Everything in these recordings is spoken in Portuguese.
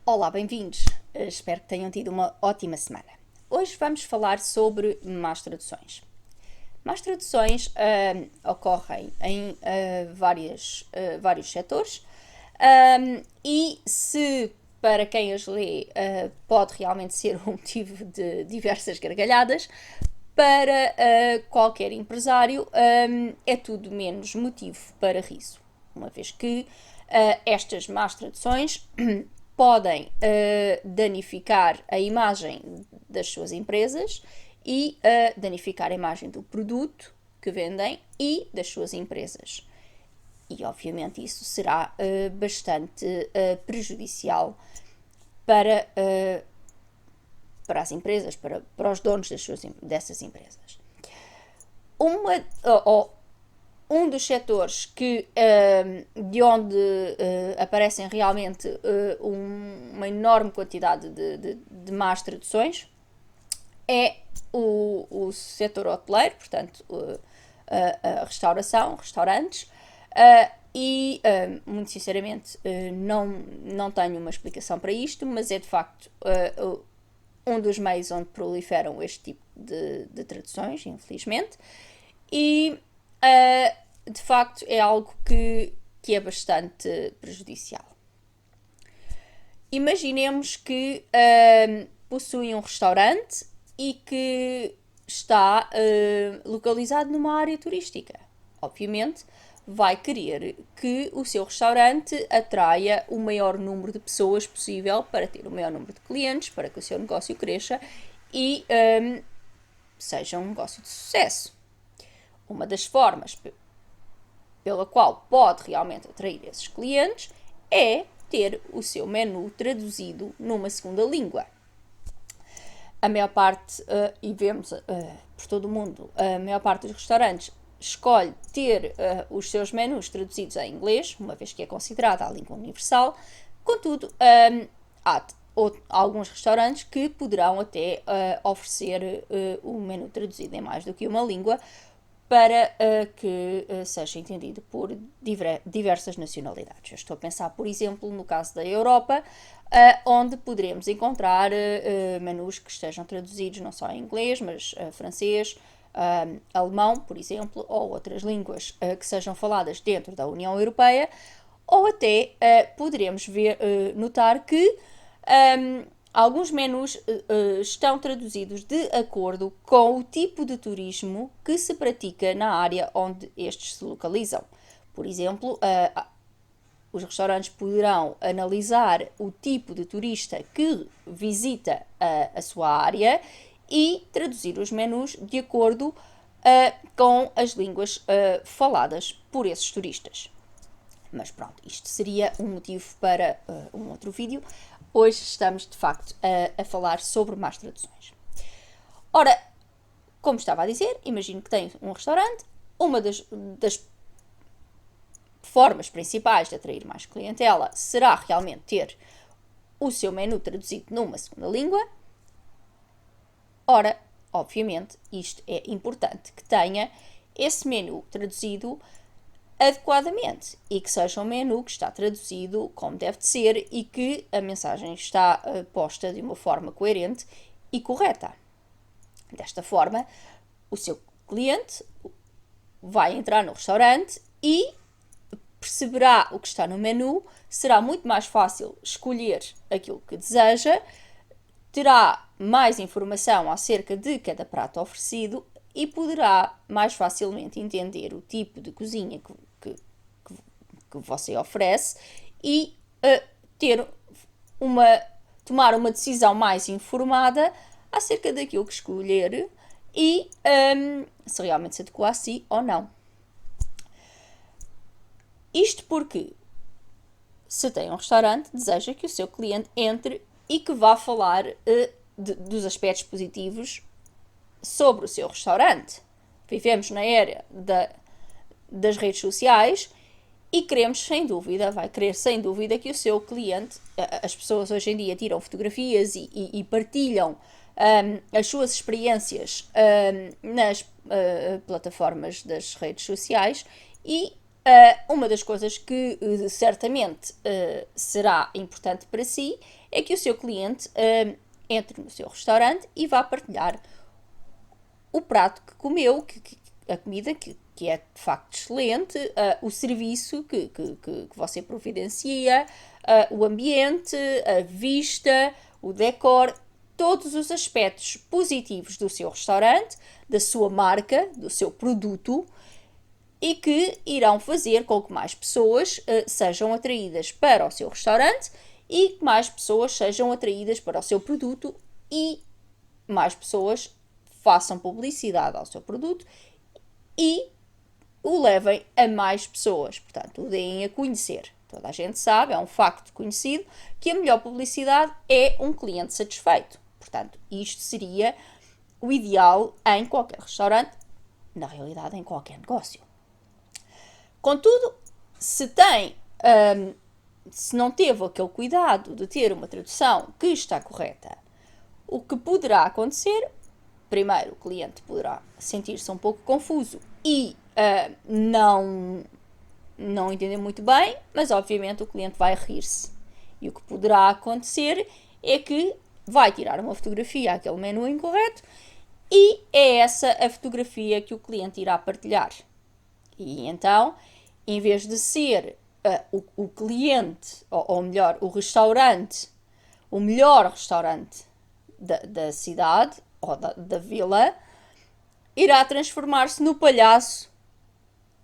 Olá, bem-vindos. Espero que tenham tido uma ótima semana. Hoje vamos falar sobre más traduções. Más traduções ocorrem em vários setores e se para quem as lê pode realmente ser um motivo de diversas gargalhadas, para qualquer empresário é tudo menos motivo para riso, uma vez que estas más traduções podem danificar a imagem das suas empresas e danificar a imagem do produto que vendem e das suas empresas. E, obviamente, isso será bastante prejudicial para as empresas, para os donos dessas empresas. Um dos setores de onde aparecem realmente uma enorme quantidade de más traduções é o setor hoteleiro, portanto, a restauração, restaurantes, e muito sinceramente não tenho uma explicação para isto, mas é de facto um dos meios onde proliferam este tipo de traduções, infelizmente, e de facto é algo que é bastante prejudicial. Imaginemos que possuem um restaurante e que está localizado numa área turística. Obviamente, vai querer que o seu restaurante atraia o maior número de pessoas possível para ter o maior número de clientes, para que o seu negócio cresça e seja um negócio de sucesso. Uma das formas pela qual pode realmente atrair esses clientes é ter o seu menu traduzido numa segunda língua. A maior parte, e vemos por todo o mundo, a maior parte dos restaurantes escolhe ter os seus menus traduzidos em inglês, uma vez que é considerada a língua universal. Contudo, há alguns restaurantes que poderão até oferecer o menu traduzido em mais do que uma língua para que seja entendido por diversas nacionalidades. Eu estou a pensar, por exemplo, no caso da Europa, onde poderemos encontrar menus que estejam traduzidos não só em inglês, mas francês, alemão, por exemplo, ou outras línguas que sejam faladas dentro da União Europeia, ou até poderemos notar que alguns menus estão traduzidos de acordo com o tipo de turismo que se pratica na área onde estes se localizam. Por exemplo, os restaurantes poderão analisar o tipo de turista que visita a sua área e traduzir os menus de acordo com as línguas faladas por esses turistas. Mas pronto, isto seria um motivo para um outro vídeo. Hoje estamos, de facto, a falar sobre más traduções. Ora, como estava a dizer, imagino que tem um restaurante. Uma das formas principais de atrair mais clientela será realmente ter o seu menu traduzido numa segunda língua. Ora, obviamente, isto é importante que tenha esse menu traduzido adequadamente e que seja um menu que está traduzido como deve de ser e que a mensagem está posta de uma forma coerente e correta. Desta forma, o seu cliente vai entrar no restaurante e perceberá o que está no menu, será muito mais fácil escolher aquilo que deseja, terá mais informação acerca de cada prato oferecido e poderá mais facilmente entender o tipo de cozinha que você oferece e tomar uma decisão mais informada acerca daquilo que escolher e se realmente se adequa a si ou não. Isto porque, se tem um restaurante, deseja que o seu cliente entre e que vá falar dos aspectos positivos sobre o seu restaurante. Vivemos na era das redes sociais e vai querer sem dúvida que o seu cliente, as pessoas hoje em dia tiram fotografias e partilham as suas experiências nas plataformas das redes sociais e Uma das coisas que certamente será importante para si é que o seu cliente entre no seu restaurante e vá partilhar o prato que comeu, a comida que é de facto excelente, o serviço que você providencia, o ambiente, a vista, o decor, todos os aspectos positivos do seu restaurante, da sua marca, do seu produto, e que irão fazer com que mais pessoas sejam atraídas para o seu restaurante e que mais pessoas sejam atraídas para o seu produto e mais pessoas façam publicidade ao seu produto e o levem a mais pessoas, portanto, o deem a conhecer. Toda a gente sabe, é um facto conhecido, que a melhor publicidade é um cliente satisfeito. Portanto, isto seria o ideal em qualquer restaurante, na realidade em qualquer negócio. Contudo, se não teve aquele cuidado de ter uma tradução que está correta, o que poderá acontecer, primeiro, o cliente poderá sentir-se um pouco confuso e não entender muito bem, mas obviamente o cliente vai rir-se. E o que poderá acontecer é que vai tirar uma fotografia àquele menu incorreto e é essa a fotografia que o cliente irá partilhar. E então, em vez de ser o cliente, ou melhor, o restaurante, o melhor restaurante da cidade ou da vila, irá transformar-se no palhaço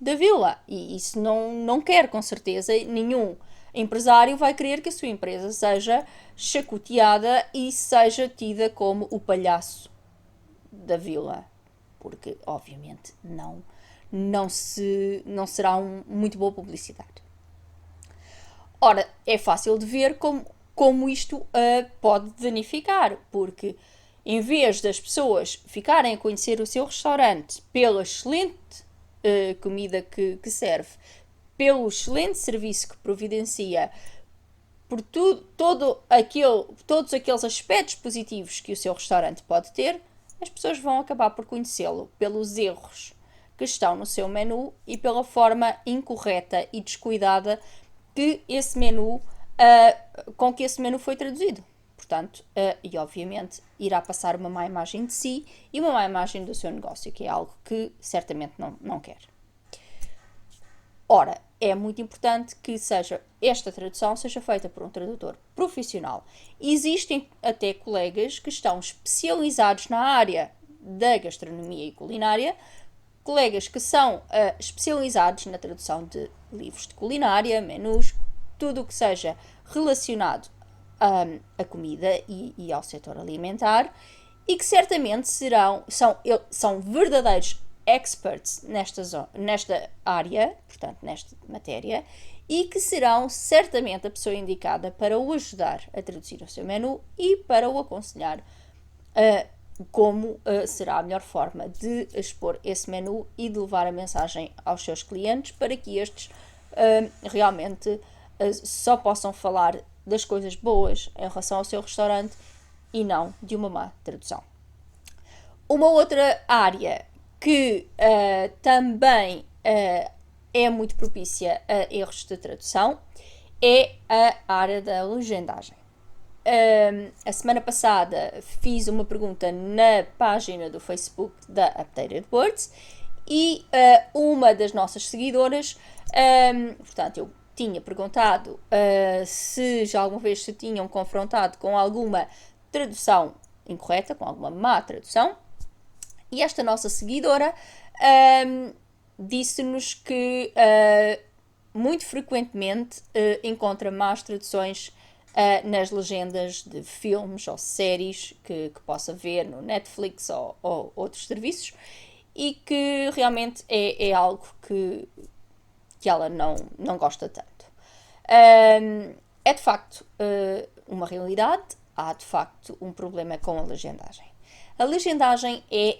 da vila. E isso não quer, com certeza, nenhum empresário vai querer que a sua empresa seja chacoteada e seja tida como o palhaço da vila. Porque, obviamente, não será muito boa publicidade. Ora, é fácil de ver como isto pode danificar, porque em vez das pessoas ficarem a conhecer o seu restaurante pela excelente comida que serve, pelo excelente serviço que providencia, por todos aqueles aspectos positivos que o seu restaurante pode ter, as pessoas vão acabar por conhecê-lo pelos erros que estão no seu menu e pela forma incorreta e descuidada com que esse menu foi traduzido. Portanto, e obviamente irá passar uma má imagem de si e uma má imagem do seu negócio, que é algo que certamente não quer. Ora, é muito importante que esta tradução seja feita por um tradutor profissional. Existem até colegas que estão especializados na área da gastronomia e culinária, colegas que são especializados na tradução de livros de culinária, menus, tudo o que seja relacionado à comida e ao setor alimentar, e que certamente são verdadeiros experts nesta área, portanto, nesta matéria, e que serão certamente a pessoa indicada para o ajudar a traduzir o seu menu e para o aconselhar como será a melhor forma de expor esse menu e de levar a mensagem aos seus clientes para que estes realmente só possam falar das coisas boas em relação ao seu restaurante e não de uma má tradução. Uma outra área que também é muito propícia a erros de tradução é a área da legendagem. A semana passada fiz uma pergunta na página do Facebook da Updated Words e uma das nossas seguidoras, portanto, eu tinha perguntado se já alguma vez se tinham confrontado com alguma tradução incorreta, com alguma má tradução, e esta nossa seguidora disse-nos que muito frequentemente encontra más traduções nas legendas de filmes ou séries que possa ver no Netflix ou outros serviços e que realmente é algo que ela não gosta tanto. É de facto uma realidade, há de facto um problema com a legendagem. A legendagem é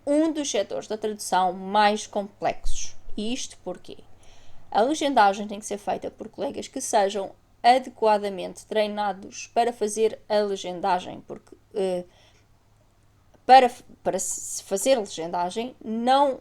um dos setores da tradução mais complexos. E isto porquê? A legendagem tem que ser feita por colegas que sejam adequadamente treinados para fazer a legendagem, porque para se fazer a legendagem não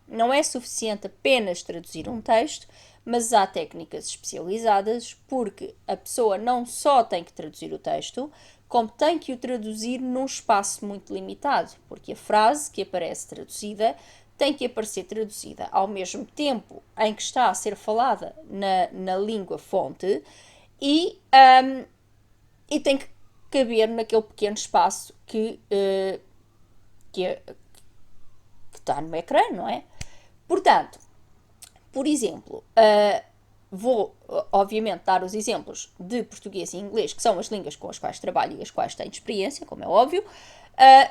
não é suficiente apenas traduzir um texto, mas há técnicas especializadas, porque a pessoa não só tem que traduzir o texto, como tem que o traduzir num espaço muito limitado, porque a frase que aparece traduzida tem que aparecer traduzida ao mesmo tempo em que está a ser falada na língua fonte e tem que caber naquele pequeno espaço que está no ecrã, não é? Portanto, por exemplo, vou obviamente dar os exemplos de português e inglês, que são as línguas com as quais trabalho e as quais tenho experiência, como é óbvio,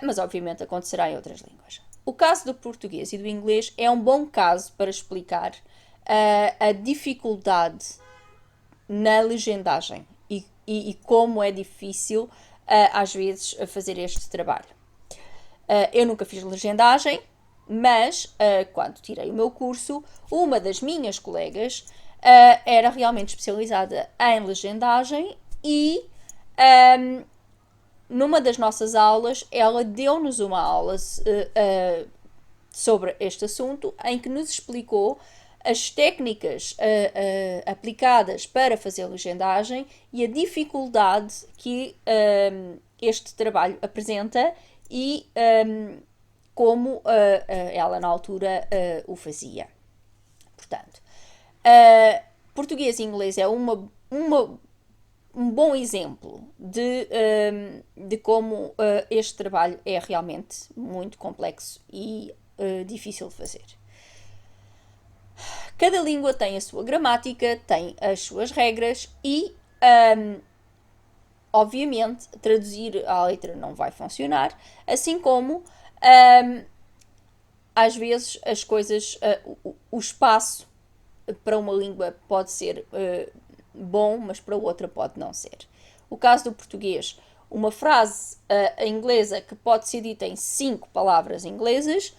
mas obviamente acontecerá em outras línguas. O caso do português e do inglês é um bom caso para explicar a dificuldade na legendagem e como é difícil às vezes fazer este trabalho. Eu nunca fiz legendagem, mas quando tirei o meu curso, uma das minhas colegas era realmente especializada em legendagem e numa das nossas aulas ela deu-nos uma aula sobre este assunto em que nos explicou as técnicas aplicadas para fazer legendagem e a dificuldade que este trabalho apresenta e como ela na altura o fazia. Portanto, português e inglês é um bom exemplo de como este trabalho é realmente muito complexo e difícil de fazer. Cada língua tem a sua gramática, tem as suas regras e, obviamente, traduzir à letra não vai funcionar, assim como, às vezes, as coisas, o espaço para uma língua pode ser bom, mas para outra pode não ser. O caso do português, uma frase inglesa que pode ser dita em 5 palavras inglesas,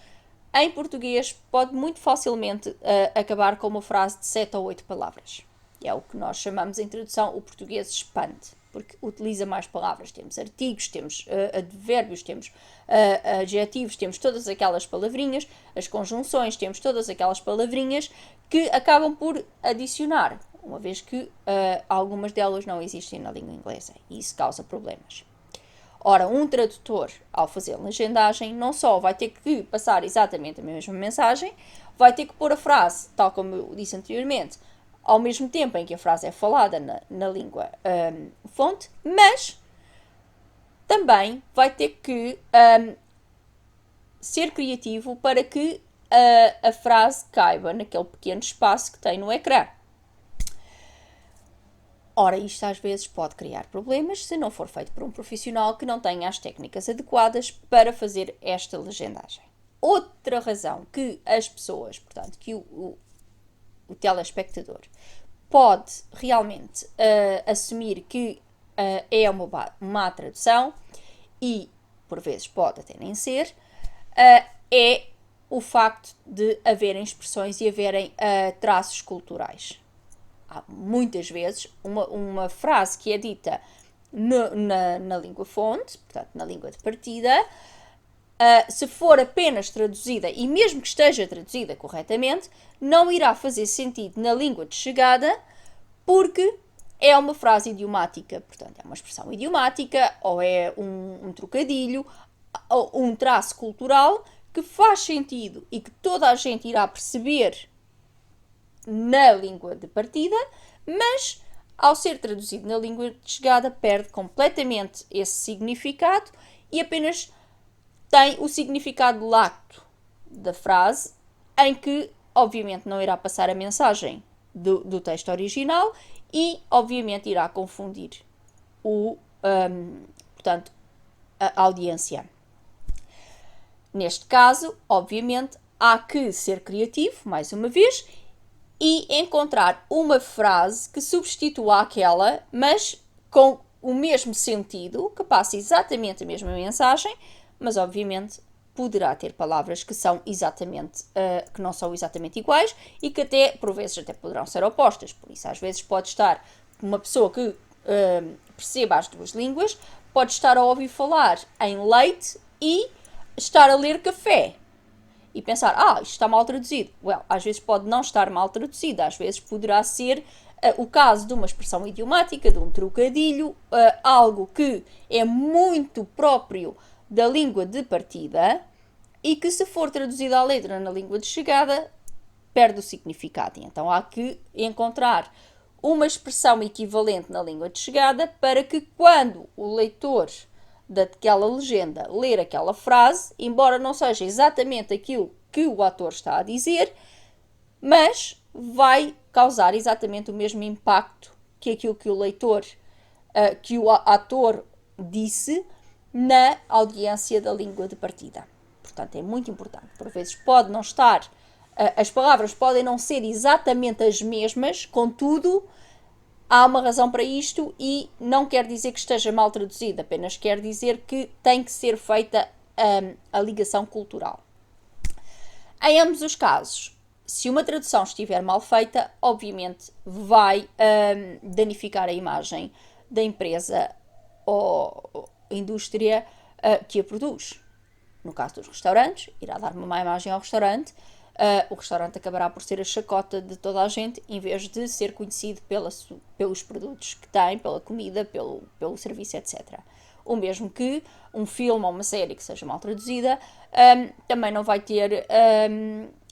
em português pode muito facilmente acabar com uma frase de 7 ou 8 palavras. É o que nós chamamos em tradução o português expande, porque utiliza mais palavras. Temos artigos, temos advérbios, temos adjetivos, temos todas aquelas palavrinhas, as conjunções, temos todas aquelas palavrinhas que acabam por adicionar, uma vez que algumas delas não existem na língua inglesa e isso causa problemas. Ora, um tradutor, ao fazer legendagem, não só vai ter que passar exatamente a mesma mensagem, vai ter que pôr a frase, tal como eu disse anteriormente, ao mesmo tempo em que a frase é falada na língua fonte, mas também vai ter que ser criativo para que a frase caiba naquele pequeno espaço que tem no ecrã. Ora, isto às vezes pode criar problemas se não for feito por um profissional que não tenha as técnicas adequadas para fazer esta legendagem. Outra razão que as pessoas, portanto, que o telespectador pode realmente assumir que é uma má tradução e, por vezes, pode até nem ser, é o facto de haverem expressões e haverem traços culturais. Há muitas vezes uma frase que é dita na língua fonte, portanto, na língua de partida, se for apenas traduzida, e mesmo que esteja traduzida corretamente, não irá fazer sentido na língua de chegada, porque é uma frase idiomática, portanto, é uma expressão idiomática, ou é um trocadilho, ou um traço cultural que faz sentido e que toda a gente irá perceber na língua de partida, mas ao ser traduzido na língua de chegada perde completamente esse significado e apenas tem o significado lato da frase, em que obviamente não irá passar a mensagem do texto original e obviamente irá confundir portanto, a audiência. Neste caso, obviamente, há que ser criativo, mais uma vez, e encontrar uma frase que substitua aquela, mas com o mesmo sentido, que passe exatamente a mesma mensagem, mas obviamente poderá ter palavras que são exatamente, que não são exatamente iguais e que até, por vezes, até poderão ser opostas. Por isso, às vezes pode estar uma pessoa que perceba as duas línguas, pode estar a ouvir falar em leite e estar a ler café. e pensar, isto está mal traduzido. Às vezes pode não estar mal traduzido, às vezes poderá ser o caso de uma expressão idiomática, de um trocadilho, algo que é muito próprio da língua de partida e que, se for traduzido à letra na língua de chegada, perde o significado. Então há que encontrar uma expressão equivalente na língua de chegada para que, quando o leitor daquela legenda ler aquela frase, embora não seja exatamente aquilo que o ator está a dizer, mas vai causar exatamente o mesmo impacto que aquilo que o leitor, que o ator disse na audiência da língua de partida. Portanto, é muito importante. Por vezes pode não estar, as palavras podem não ser exatamente as mesmas, contudo, há uma razão para isto e não quer dizer que esteja mal traduzido, apenas quer dizer que tem que ser feita a ligação cultural. Em ambos os casos, se uma tradução estiver mal feita, obviamente vai danificar a imagem da empresa ou indústria que a produz. No caso dos restaurantes, irá dar uma má imagem ao restaurante. O restaurante acabará por ser a chacota de toda a gente, em vez de ser conhecido pelos produtos que tem, pela comida, pelo serviço, etc. O mesmo que um filme ou uma série que seja mal traduzida também não vai ter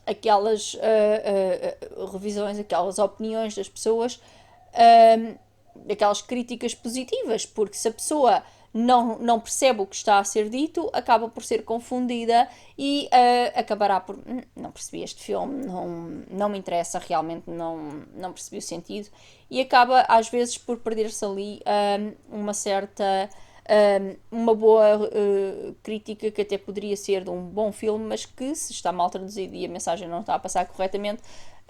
aquelas revisões, aquelas opiniões das pessoas, aquelas críticas positivas, porque se a pessoa não percebe o que está a ser dito, acaba por ser confundida e acabará por não percebi este filme, não me interessa, realmente não percebi o sentido, e acaba às vezes por perder-se ali uma boa crítica que até poderia ser de um bom filme, mas que, se está mal traduzido e a mensagem não está a passar corretamente,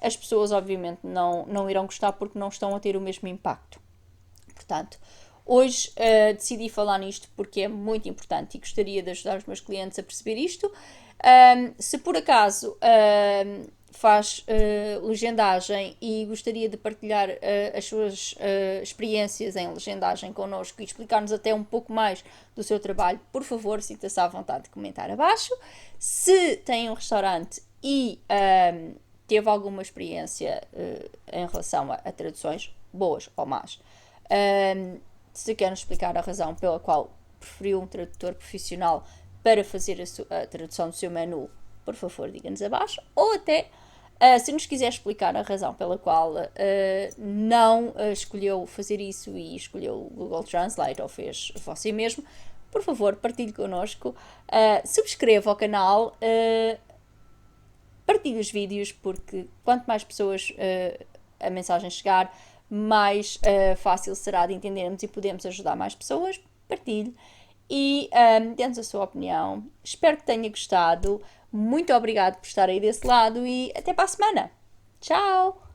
as pessoas obviamente não irão gostar porque não estão a ter o mesmo impacto. Portanto, hoje decidi falar nisto porque é muito importante e gostaria de ajudar os meus clientes a perceber isto. Se por acaso faz legendagem e gostaria de partilhar as suas experiências em legendagem connosco e explicar-nos até um pouco mais do seu trabalho, por favor, sinta-se à vontade de comentar abaixo. Se tem um restaurante e teve alguma experiência em relação a traduções, boas ou más, se quer nos explicar a razão pela qual preferiu um tradutor profissional para fazer a tradução do seu menu, por favor, diga-nos abaixo. Ou até, se nos quiser explicar a razão pela qual não escolheu fazer isso e escolheu o Google Translate ou fez você mesmo, por favor, partilhe connosco. Subscreva o canal, partilhe os vídeos, porque quanto mais pessoas a mensagem chegar, mais fácil será de entendermos e podemos ajudar mais pessoas. Partilhe e dê-nos a sua opinião. Espero que tenha gostado. Muito obrigado por estar aí desse lado e até para a semana. Tchau!